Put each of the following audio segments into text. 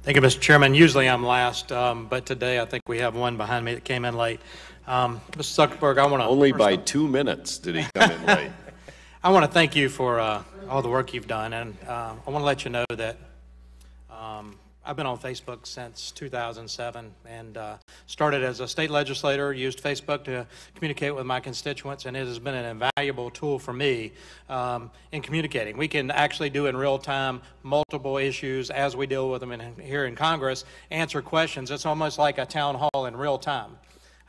Thank you, Mr. Chairman. Usually I'm last, but today I think we have one behind me that came in late. Mr. Zuckerberg, I want to... Only by 2 minutes did he come in late. I want to thank you for all the work you've done, and I want to let you know that I've been on Facebook since 2007 and started as a state legislator, used Facebook to communicate with my constituents, and it has been an invaluable tool for me in communicating. We can actually do in real time multiple issues as we deal with them here in Congress, answer questions. It's almost like a town hall in real time.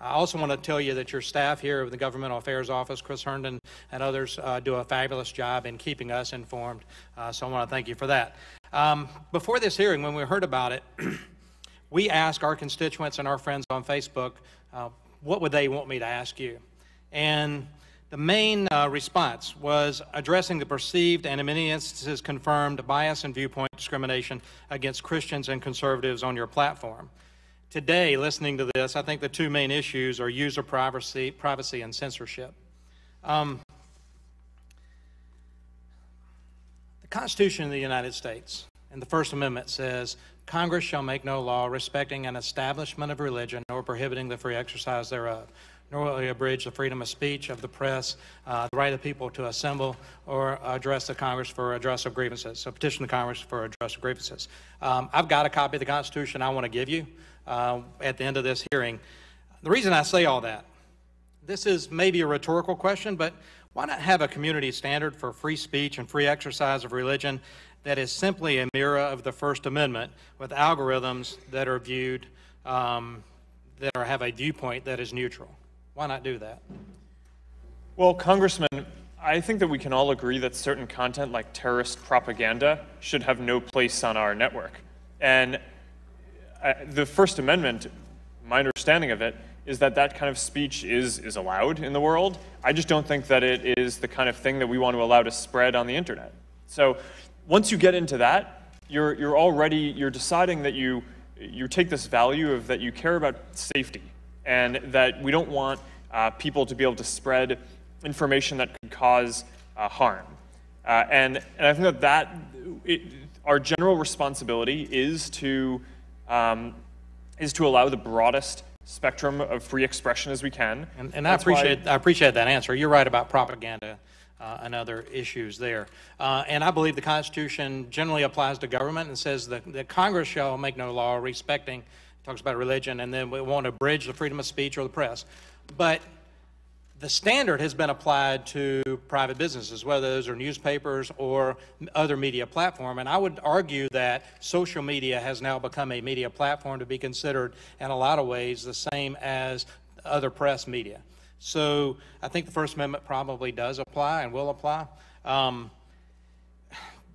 I also want to tell you that your staff here of the Governmental Affairs Office, Chris Herndon and others, do a fabulous job in keeping us informed, so I want to thank you for that. Before this hearing, when we heard about it, we asked our constituents and our friends on Facebook, what would they want me to ask you? And the main response was addressing the perceived and in many instances confirmed bias and viewpoint discrimination against Christians and conservatives on your platform. Today, listening to this, I think the two main issues are user privacy and censorship. The Constitution of the United States and the First Amendment says, Congress shall make no law respecting an establishment of religion nor prohibiting the free exercise thereof, nor will it abridge the freedom of speech, of the press, the right of people to assemble or address the Congress for redress of grievances. So petition the Congress for redress of grievances. I've got a copy of the Constitution I want to give you at the end of this hearing. The reason I say all that, this is maybe a rhetorical question, but why not have a community standard for free speech and free exercise of religion that is simply a mirror of the First Amendment with algorithms that are viewed, have a viewpoint that is neutral? Why not do that? Well, Congressman, I think that we can all agree that certain content like terrorist propaganda should have no place on our network. And the First Amendment, my understanding of it, is that that kind of speech is allowed in the world. I just don't think that it is the kind of thing that we want to allow to spread on the internet. So once you get into that, you're deciding that you take this value of that you care about safety and that we don't want people to be able to spread information that could cause harm. And I think that our general responsibility is to allow the broadest spectrum of free expression as we can. And I appreciate that answer. You're right about propaganda and other issues there. And I believe the Constitution generally applies to government and says that Congress shall make no law respecting, talks about religion, and then we won't abridge the freedom of speech or the press. But the standard has been applied to private businesses, whether those are newspapers or other media platform. And I would argue that social media has now become a media platform to be considered in a lot of ways the same as other press media. So I think the First Amendment probably does apply and will apply.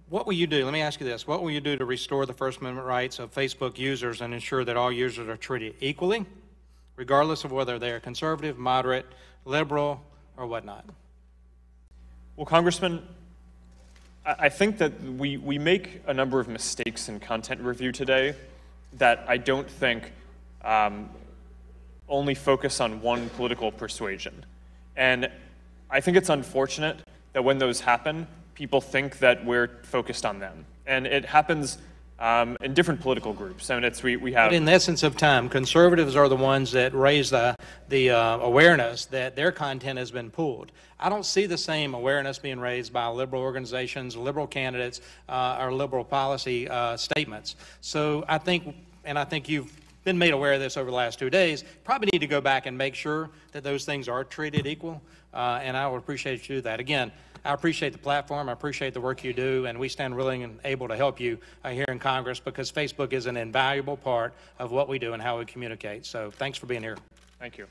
What will you do? Let me ask you this. What will you do to restore the First Amendment rights of Facebook users and ensure that all users are treated equally, regardless of whether they are conservative, moderate, liberal, or whatnot? Well, Congressman, I think that we make a number of mistakes in content review today that I don't think only focus on one political persuasion. And I think it's unfortunate that when those happen, people think that we're focused on them. And it happens in different political groups. I mean, we have. But in the essence of time, conservatives are the ones that raise the awareness that their content has been pulled. I don't see the same awareness being raised by liberal organizations, liberal candidates, or liberal policy statements. So I think you've been made aware of this over the last 2 days. Probably need to go back and make sure that those things are treated equal, and I would appreciate you to do that. Again, I appreciate the platform, I appreciate the work you do, and we stand willing and able to help you here in Congress because Facebook is an invaluable part of what we do and how we communicate. So thanks for being here. Thank you.